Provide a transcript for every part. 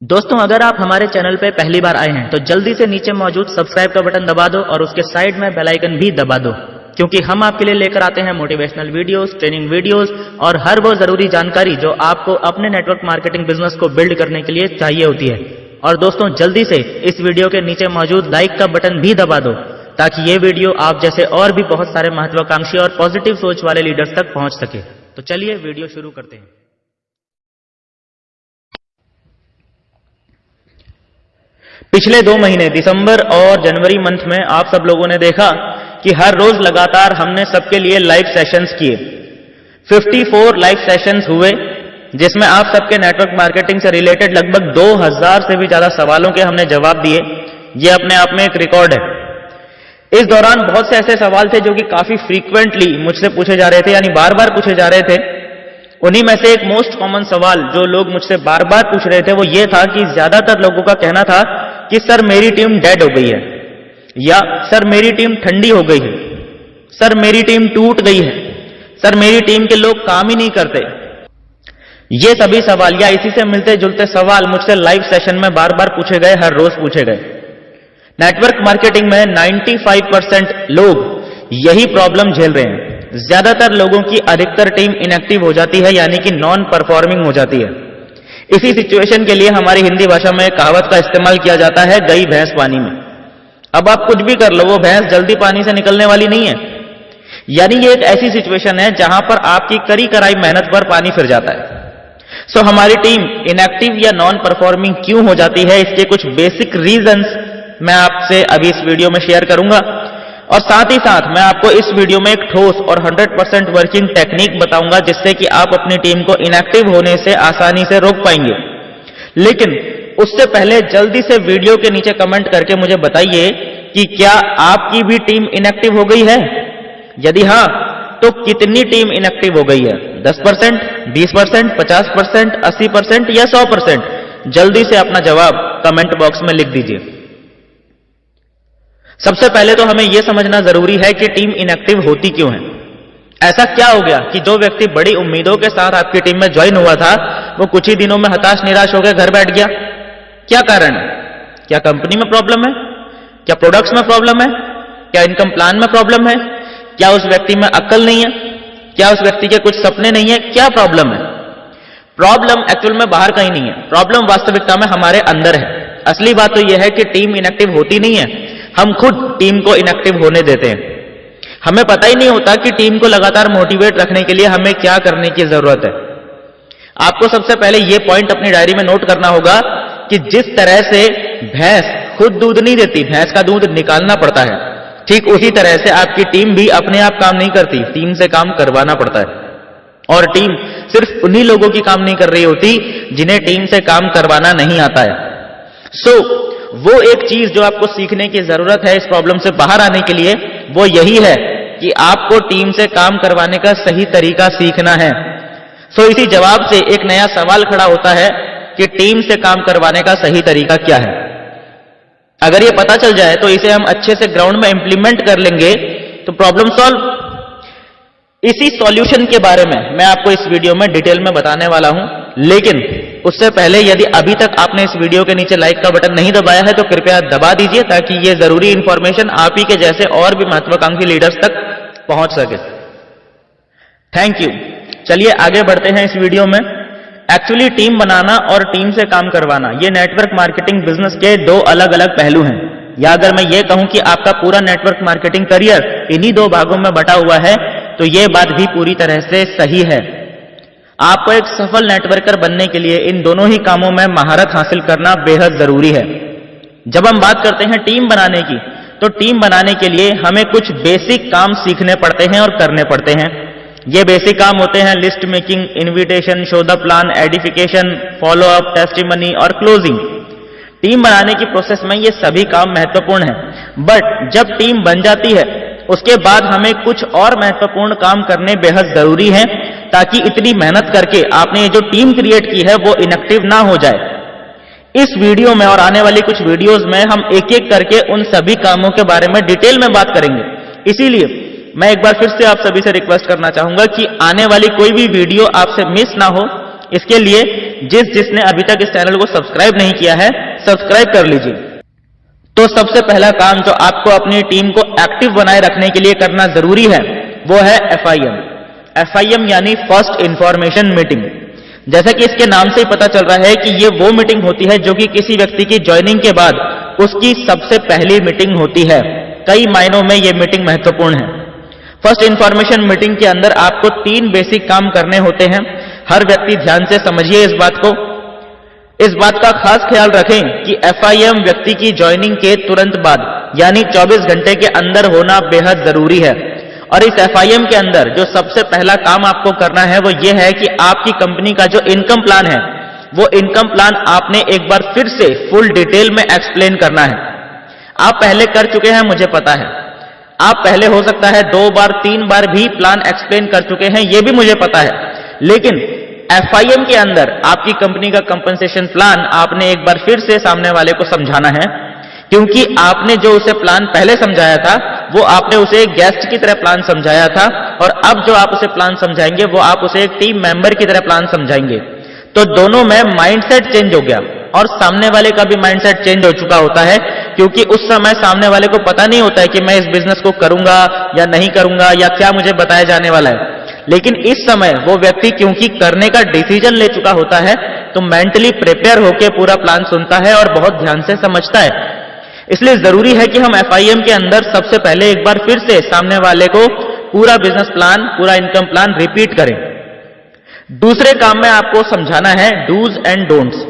दोस्तों, अगर आप हमारे चैनल पे पहली बार आए हैं तो जल्दी से नीचे मौजूद सब्सक्राइब का बटन दबा दो और उसके साइड में बेल आइकन भी दबा दो, क्योंकि हम आपके लिए लेकर आते हैं मोटिवेशनल वीडियोस, ट्रेनिंग वीडियोस और हर वो जरूरी जानकारी जो आपको अपने नेटवर्क मार्केटिंग बिजनेस को बिल्ड करने के लिए चाहिए होती है। और दोस्तों, जल्दी से इस वीडियो के नीचे मौजूद लाइक का बटन भी दबा दो ताकि ये वीडियो आप जैसे और भी बहुत सारे महत्वाकांक्षी और पॉजिटिव सोच वाले लीडर्स तक पहुंच सके। तो चलिए वीडियो शुरू करते हैं। पिछले 2 महीने दिसंबर और जनवरी मंथ में आप सब लोगों ने देखा कि हर रोज लगातार हमने सबके लिए लाइव सेशंस किए। 54 लाइव सेशंस हुए जिसमें आप सबके नेटवर्क मार्केटिंग से रिलेटेड लगभग 2000 से भी ज्यादा सवालों के हमने जवाब दिए। ये अपने आप में एक रिकॉर्ड है। इस दौरान बहुत से ऐसे सवाल थे जो कि काफी फ्रीक्वेंटली मुझसे पूछे जा रहे थे, यानी बार बार पूछे जा रहे थे। उन्हीं में से एक मोस्ट कॉमन सवाल जो लोग मुझसे बार बार पूछ रहे थे वो ये था कि ज्यादातर लोगों का कहना था कि सर मेरी टीम डेड हो गई है, या सर मेरी टीम ठंडी हो गई है, सर मेरी टीम टूट गई है, सर मेरी टीम के लोग काम ही नहीं करते। ये सभी सवाल या इसी से मिलते जुलते सवाल मुझसे लाइव सेशन में बार बार पूछे गए, हर रोज पूछे गए। नेटवर्क मार्केटिंग में 95% लोग यही प्रॉब्लम झेल रहे हैं। ज्यादातर लोगों की अधिकतर टीम इनएक्टिव हो जाती है, यानी कि नॉन परफॉर्मिंग हो जाती है। इसी सिचुएशन के लिए हमारी हिंदी भाषा में कहावत का इस्तेमाल किया जाता है, गई भैंस पानी में। अब आप कुछ भी कर लो, वो भैंस जल्दी पानी से निकलने वाली नहीं है। यानी ये एक ऐसी सिचुएशन है जहां पर आपकी करी कराई मेहनत पर पानी फिर जाता है। सो हमारी टीम इनएक्टिव या नॉन परफॉर्मिंग क्यों हो जाती है, इसके कुछ बेसिक रीजंस मैं आपसे अभी इस वीडियो में शेयर करूंगा, और साथ ही साथ मैं आपको इस वीडियो में एक ठोस और 100% वर्किंग टेक्निक बताऊंगा जिससे कि आप अपनी टीम को इनएक्टिव होने से आसानी से रोक पाएंगे। लेकिन उससे पहले जल्दी से वीडियो के नीचे कमेंट करके मुझे बताइए कि क्या आपकी भी टीम इनएक्टिव हो गई है? यदि हां, तो कितनी टीम इनएक्टिव हो गई है? 10%, 20%, 50%, 80% या 100%? जल्दी से अपना जवाब कमेंट बॉक्स में लिख दीजिए। सबसे पहले तो हमें यह समझना जरूरी है कि टीम इनएक्टिव होती क्यों है। ऐसा क्या हो गया कि जो व्यक्ति बड़ी उम्मीदों के साथ आपकी टीम में ज्वाइन हुआ था वो कुछ ही दिनों में हताश निराश होकर घर बैठ गया? क्या कारण है? क्या कंपनी में प्रॉब्लम है? क्या प्रोडक्ट्स में प्रॉब्लम है? क्या इनकम प्लान में प्रॉब्लम है? क्या उस व्यक्ति में अक्ल नहीं है? क्या उस व्यक्ति के कुछ सपने नहीं है? क्या प्रॉब्लम है? प्रॉब्लम एक्चुअल में बाहर कहीं नहीं है, प्रॉब्लम वास्तविकता में हमारे अंदर है। असली बात तो यह है कि टीम इनएक्टिव होती नहीं है, हम खुद टीम को इनएक्टिव होने देते हैं। हमें पता ही नहीं होता कि टीम को लगातार मोटिवेट रखने के लिए हमें क्या करने की जरूरत है। आपको सबसे पहले यह पॉइंट अपनी डायरी में नोट करना होगा कि जिस तरह से भैंस खुद दूध नहीं देती, भैंस का दूध निकालना पड़ता है, ठीक उसी तरह से आपकी टीम भी अपने आप काम नहीं करती, टीम से काम करवाना पड़ता है। और टीम सिर्फ उन्हीं लोगों की काम नहीं कर रही होती जिन्हें टीम से काम करवाना नहीं आता है। सो वो एक चीज जो आपको सीखने की जरूरत है इस प्रॉब्लम से बाहर आने के लिए, वो यही है कि आपको टीम से काम करवाने का सही तरीका सीखना है। सो इसी जवाब से एक नया सवाल खड़ा होता है कि टीम से काम करवाने का सही तरीका क्या है। अगर ये पता चल जाए तो इसे हम अच्छे से ग्राउंड में इंप्लीमेंट कर लेंगे तो प्रॉब्लम सॉल्व। इसी सॉल्यूशन के बारे में मैं आपको इस वीडियो में डिटेल में बताने वाला हूं, लेकिन उससे पहले यदि अभी तक आपने इस वीडियो के नीचे लाइक का बटन नहीं दबाया है तो कृपया दबा दीजिए ताकि ये जरूरी इंफॉर्मेशन आप ही के जैसे और भी महत्वाकांक्षी लीडर्स तक पहुंच सके। Thank you. चलिए आगे बढ़ते हैं इस वीडियो में। एक्चुअली टीम बनाना और टीम से काम करवाना ये नेटवर्क मार्केटिंग बिजनेस के 2 अलग अलग पहलू हैं। या अगर मैं ये कहूं कि आपका पूरा नेटवर्क मार्केटिंग करियर इन्हीं 2 भागों में बटा हुआ है तो ये बात भी पूरी तरह से सही है। आपको एक सफल नेटवर्कर बनने के लिए इन दोनों ही कामों में महारत हासिल करना बेहद जरूरी है। जब हम बात करते हैं टीम बनाने की, तो टीम बनाने के लिए हमें कुछ बेसिक काम सीखने पड़ते हैं और करने पड़ते हैं। ये बेसिक काम होते हैं list making, invitation, show the plan, edification, follow up, testimony और क्लोजिंग। टीम बनाने की प्रोसेस में ये सभी काम महत्वपूर्ण हैं, बट जब टीम बन जाती है उसके बाद हमें कुछ और महत्वपूर्ण काम करने बेहद जरूरी हैं ताकि इतनी मेहनत करके आपने ये जो टीम क्रिएट की है वो इनएक्टिव ना हो जाए। इस वीडियो में और आने वाली कुछ वीडियोस में हम एक एक करके उन सभी कामों के बारे में डिटेल में बात करेंगे। इसीलिए मैं एक बार फिर से आप सभी से रिक्वेस्ट करना चाहूंगा कि आने वाली कोई भी वीडियो आपसे मिस ना हो, इसके लिए जिसने अभी तक इस चैनल को सब्सक्राइब नहीं किया है, सब्सक्राइब कर लीजिए। तो सबसे पहला काम जो आपको अपनी टीम को एक्टिव बनाए रखने के लिए करना जरूरी है वो है FIM। FIM यानी फर्स्ट इंफॉर्मेशन मीटिंग। जैसा कि इसके नाम से ही पता चल रहा है कि ये वो मीटिंग होती है जो कि किसी व्यक्ति की ज्वाइनिंग के बाद उसकी सबसे पहली मीटिंग होती है। कई मायनों में ये मीटिंग महत्वपूर्ण है। फर्स्ट इंफॉर्मेशन मीटिंग के अंदर आपको 3 बेसिक काम करने होते हैं। हर व्यक्ति ध्यान से समझिए इस बात को। इस बात का खास ख्याल रखें कि FIM व्यक्ति की ज्वाइनिंग के तुरंत बाद यानी 24 घंटे के अंदर होना बेहद जरूरी है। और इस FIM के अंदर जो सबसे पहला काम आपको करना है वो ये है कि आपकी कंपनी का जो इनकम प्लान है वो इनकम प्लान आपने एक बार फिर से फुल डिटेल में एक्सप्लेन करना है। आप पहले कर चुके हैं, मुझे पता है। आप पहले हो सकता है 2 बार 3 बार भी प्लान एक्सप्लेन कर चुके हैं, ये भी मुझे पता है। लेकिन FIM के अंदर आपकी कंपनी का कंपनसेशन प्लान आपने एक बार फिर से सामने वाले को समझाना है, क्योंकि आपने जो उसे प्लान पहले समझाया था वो आपने उसे एक गेस्ट की तरह प्लान समझाया था, और अब जो आप उसे प्लान समझाएंगे वो आप उसे एक टीम मेंबर की तरह प्लान समझाएंगे। तो दोनों में माइंडसेट चेंज हो गया, और सामने वाले का भी माइंडसेट चेंज हो चुका होता है, क्योंकि उस समय सामने वाले को पता नहीं होता है कि मैं इस बिजनेस को करूंगा या नहीं करूंगा या क्या मुझे बताया जाने वाला है। लेकिन इस समय वो व्यक्ति क्योंकि करने का डिसीजन ले चुका होता है तो मेंटली प्रिपेयर होकर पूरा प्लान सुनता है और बहुत ध्यान से समझता है। इसलिए जरूरी है कि हम FIM के अंदर सबसे पहले एक बार फिर से सामने वाले को पूरा बिजनेस प्लान, पूरा इनकम प्लान रिपीट करें। दूसरे काम में आपको समझाना है डूज एंड डोंट्स।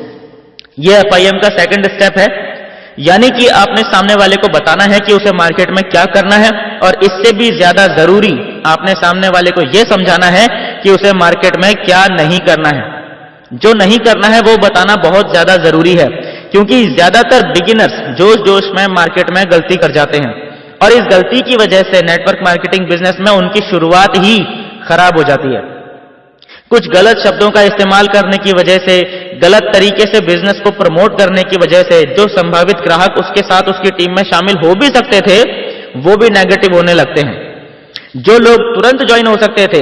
ये FIM का सेकंड स्टेप है, यानी कि आपने सामने वाले को बताना है कि उसे मार्केट में क्या करना है, और इससे भी ज्यादा जरूरी आपने सामने वाले को यह समझाना है कि उसे मार्केट में क्या नहीं करना है। जो नहीं करना है वो बताना बहुत ज्यादा जरूरी है, क्योंकि ज्यादातर बिगिनर्स जोश जोश में मार्केट में गलती कर जाते हैं, और इस गलती की वजह से नेटवर्क मार्केटिंग बिजनेस में उनकी शुरुआत ही खराब हो जाती है। कुछ गलत शब्दों का इस्तेमाल करने की वजह से, गलत तरीके से बिजनेस को प्रमोट करने की वजह से जो संभावित ग्राहक उसके साथ उसकी टीम में शामिल हो भी सकते थे वो भी नेगेटिव होने लगते हैं। जो लोग तुरंत ज्वाइन हो सकते थे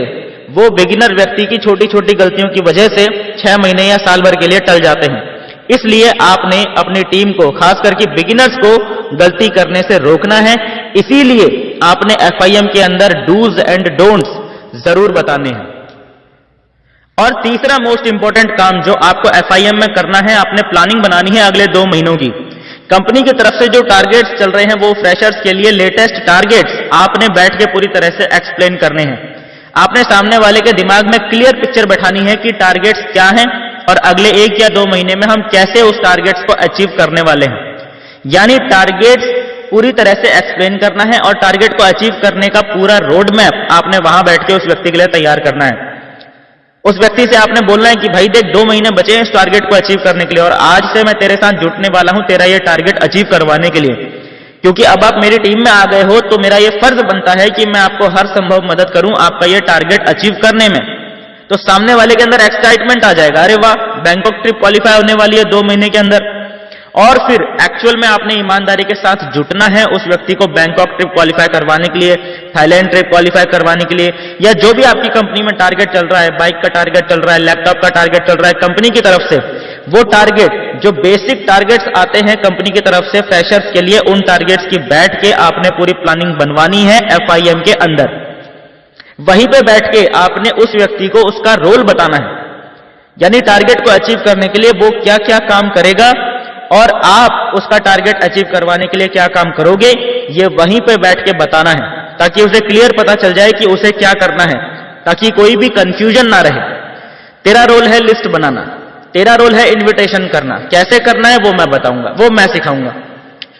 वो बिगिनर व्यक्ति की छोटी छोटी गलतियों की वजह से 6 महीने या साल भर के लिए टल जाते हैं। इसलिए आपने अपनी टीम को, खास करके बिगिनर्स को, गलती करने से रोकना है। इसीलिए आपने FIM के अंदर डूज एंड डोंट्स जरूर बताने हैं। और तीसरा मोस्ट इंपॉर्टेंट काम जो आपको FIM में करना है, आपने प्लानिंग बनानी है अगले 2 महीनों की। कंपनी की तरफ से जो टारगेट्स चल रहे हैं वो फ्रेशर्स के लिए लेटेस्ट टारगेट्स आपने बैठ के पूरी तरह से एक्सप्लेन करने हैं। आपने सामने वाले के दिमाग में क्लियर पिक्चर बैठानी है कि टारगेट्स क्या हैं और अगले 1 या 2 महीने में हम कैसे उस टारगेट्स को अचीव करने वाले हैं। यानी टारगेट्स पूरी तरह से एक्सप्लेन करना है, और टारगेट को अचीव करने का पूरा रोड मैप आपने वहां बैठ के उस व्यक्ति के लिए तैयार करना है। उस व्यक्ति से आपने बोलना है कि भाई देख, 2 महीने बचे हैं इस टारगेट को अचीव करने के लिए, और आज से मैं तेरे साथ जुटने वाला हूं तेरा ये टारगेट अचीव करवाने के लिए। क्योंकि अब आप मेरी टीम में आ गए हो तो मेरा ये फर्ज बनता है कि मैं आपको हर संभव मदद करूं आपका ये टारगेट अचीव करने में। तो सामने वाले के अंदर एक्साइटमेंट आ जाएगा, अरे वाह, बैंकॉक ट्रिप क्वालिफाई होने वाली है 2 महीने के अंदर। और फिर एक्चुअल में आपने ईमानदारी के साथ जुटना है उस व्यक्ति को बैंकॉक ट्रिप क्वालिफाई करवाने के लिए, थाईलैंड ट्रिप क्वालिफाई करवाने के लिए, या जो भी आपकी कंपनी में टारगेट चल रहा है, बाइक का टारगेट चल रहा है, लैपटॉप का टारगेट चल रहा है कंपनी की तरफ से, वो टारगेट जो बेसिक टारगेट्स आते हैं कंपनी की तरफ से फ्रेशर्स के लिए, उन टारगेट्स की बैठ के आपने पूरी प्लानिंग बनवानी है FIM के अंदर। वहीं पे बैठ के आपने उस व्यक्ति को उसका रोल बताना है, यानी टारगेट को अचीव करने के लिए वो क्या क्या काम करेगा और आप उसका टारगेट अचीव करवाने के लिए क्या काम करोगे, ये वहीं पे बैठ के बताना है, ताकि उसे क्लियर पता चल जाए कि उसे क्या करना है, ताकि कोई भी कंफ्यूजन ना रहे। तेरा रोल है लिस्ट बनाना, तेरा रोल है इनविटेशन करना। कैसे करना है वो मैं बताऊंगा, वो मैं सिखाऊंगा।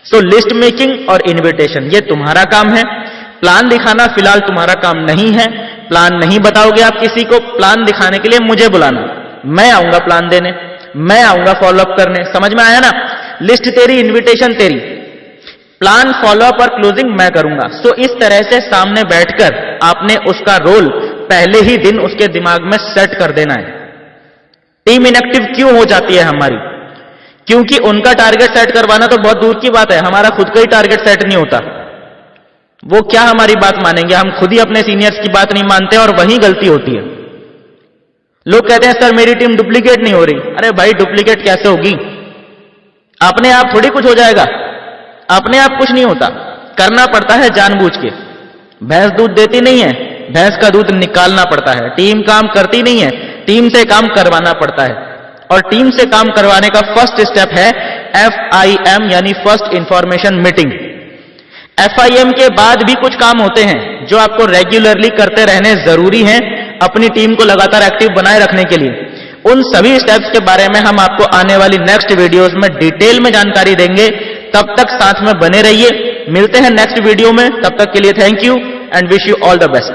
सो लिस्ट मेकिंग और इनविटेशन ये तुम्हारा काम है। प्लान दिखाना फिलहाल तुम्हारा काम नहीं है। प्लान नहीं बताओगे आप किसी को, प्लान दिखाने के लिए मुझे बुलाना, मैं आऊंगा प्लान देने, मैं आऊंगा फॉलोअप करने। समझ में आया ना? लिस्ट तेरी, इनविटेशन तेरी, प्लान, फॉलोअप और क्लोजिंग मैं करूंगा। सो इस तरह से सामने बैठकर आपने उसका रोल पहले ही दिन उसके दिमाग में सेट कर देना है। टीम इनएक्टिव क्यों हो जाती है हमारी? क्योंकि उनका टारगेट सेट करवाना तो बहुत दूर की बात है, हमारा खुद का ही टारगेट सेट नहीं होता। वो क्या हमारी बात मानेंगे? हम खुद ही अपने सीनियर्स की बात नहीं मानते और वही गलती होती है। लोग कहते हैं सर मेरी टीम डुप्लीकेट नहीं हो रही। अरे भाई डुप्लीकेट कैसे होगी? अपने आप थोड़ी कुछ हो जाएगा, अपने आप कुछ नहीं होता, करना पड़ता है जानबूझ के। भैंस दूध देती नहीं है, भैंस का दूध निकालना पड़ता है। टीम काम करती नहीं है, टीम से काम करवाना पड़ता है। और टीम से काम करवाने का फर्स्ट स्टेप है FIM यानी फर्स्ट इंफॉर्मेशन मीटिंग। FIM के बाद भी कुछ काम होते हैं जो आपको रेगुलरली करते रहने जरूरी हैं अपनी टीम को लगातार एक्टिव बनाए रखने के लिए। उन सभी स्टेप्स के बारे में हम आपको आने वाली नेक्स्ट वीडियोस में डिटेल में जानकारी देंगे। तब तक साथ में बने रहिए। मिलते हैं नेक्स्ट वीडियो में, तब तक के लिए thank you and wish you all the best.